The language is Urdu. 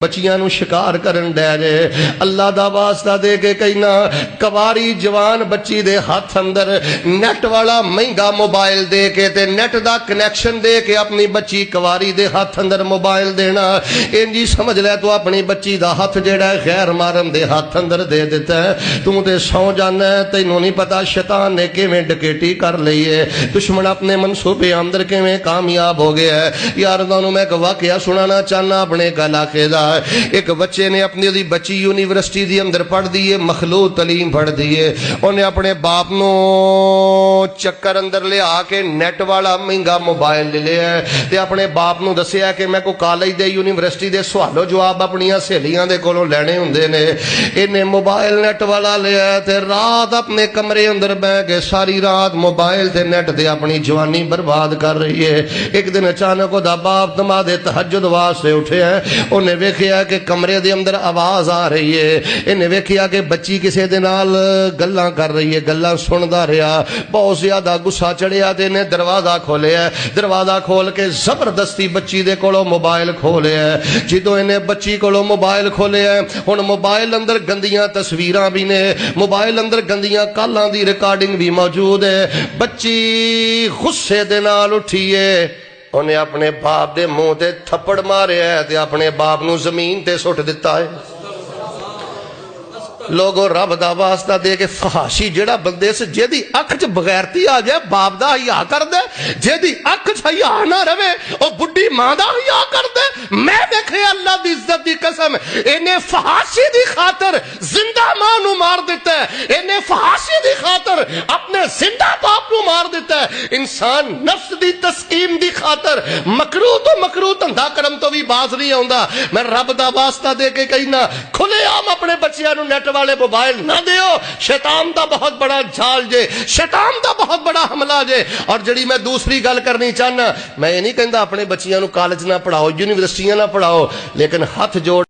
بچیاں نو شکار کرن دے جے اللہ دا واسطہ دے کے کہنا کواری جوان بچی دے ہاتھ اندر نیٹ والا مہنگا موبائل دے کے تے نیٹ دا کنیکشن دے کے اپنی بچی کواری دے ہاتھ اندر موبائل دینا انجی سمجھ لے تو اپنی بچی دا ہاتھ جیڑا ہے غیر محرم دے ہاتھ اندر دے دیتا ہے تو تے سو جانا ہے تینوں نہیں پتا شیطان نے کیویں ڈکیٹی کر لئی ہے دشمن اپنے منصوبے اندر کیویں کامیاب ہو گیا ہے یار دونوں میں ایک واقعہ سنانا چاہنا اپنے علاقے دا ایک بچے نے اپنی دی بچی یونیورسٹی دی اندر پڑھ دیئے مخلوط تعلیم پڑھ دیئے انہیں اپنے باپ نو چکر اندر لے آکے نیٹ والا مہنگا موبائل لے لے ہے تے اپنے باپ نو دسے ہے کہ میں کو کالج دے یونیورسٹی دے سوالو جواب اپنی سہیلیاں دے کولوں لینے ہوندے نے انہیں موبائل نیٹ والا لے ہے تے رات اپنے کمرے اندر بیٹھ کے ساری رات موبائل تے نیٹ دے اپنی جوانی برباد کر رہی ہے ایک دن اچانک دا باپ نماز تہجد واسطے اٹھے ہیں انہیں ویکھیا کہ کمرے دے اندر آواز آ رہی ہے انہیں ویکھیا کہ بچی کسے دے نال گلاں کر رہی ہے گلاں سندا رہیا بہت زیادہ غصہ چڑھیا تے نے دروازہ کھولیا دروازہ کھول کے زبردستی بچی دے کولوں موبائل کھولیا جدوں انہیں بچی کولوں موبائل کھولیا ہن موبائل اندر گندیاں تصویراں بھی نے موبائل اندر گندیاں کالاں دی ریکارڈنگ بھی موجود ہے بچی غصے دے نال اٹھی ہے انہیں اپنے باپ دے منہ تے تھپڑ مارے ہے تے اپنے باپ نو زمین تے سٹ دیتا ہے لوگوں رب دا واسطہ دے کے فحاشی جڑا بندے سے جے دی اکھ چ بغیرتی آ جائے باپ دا حیا کر دے جے دی اکھ چ حیا نہ رہے او بڈھی ماں دا حیا کر دے میں دیکھے اللہ دی عزت دی قسم انہیں فحاشی دی خاطر زندہ ماں نو مار دیتا ہے انہیں فحاشی دی خاطر اپنے زندہ باپ نو مار دیتا ہے انسان نفس دی تسکیم دی خاطر مکروہ دھندا کرم تو بھی باز نہیں آوندا میں رب دا واسطہ دے کے کہنا کھلے عام اپنے بچیاں نو نیٹ والے موبائل نہ دیو شیطان دا بہت بڑا جال جے شیطان دا بہت بڑا حملہ جے اور جڑی میں دوسری گل کرنی چاہنا میں یہ نہیں کہندا اپنے بچیاں نو کالج نہ پڑھاؤ یونیورسٹیاں نہ پڑھاؤ لیکن ہاتھ جوڑ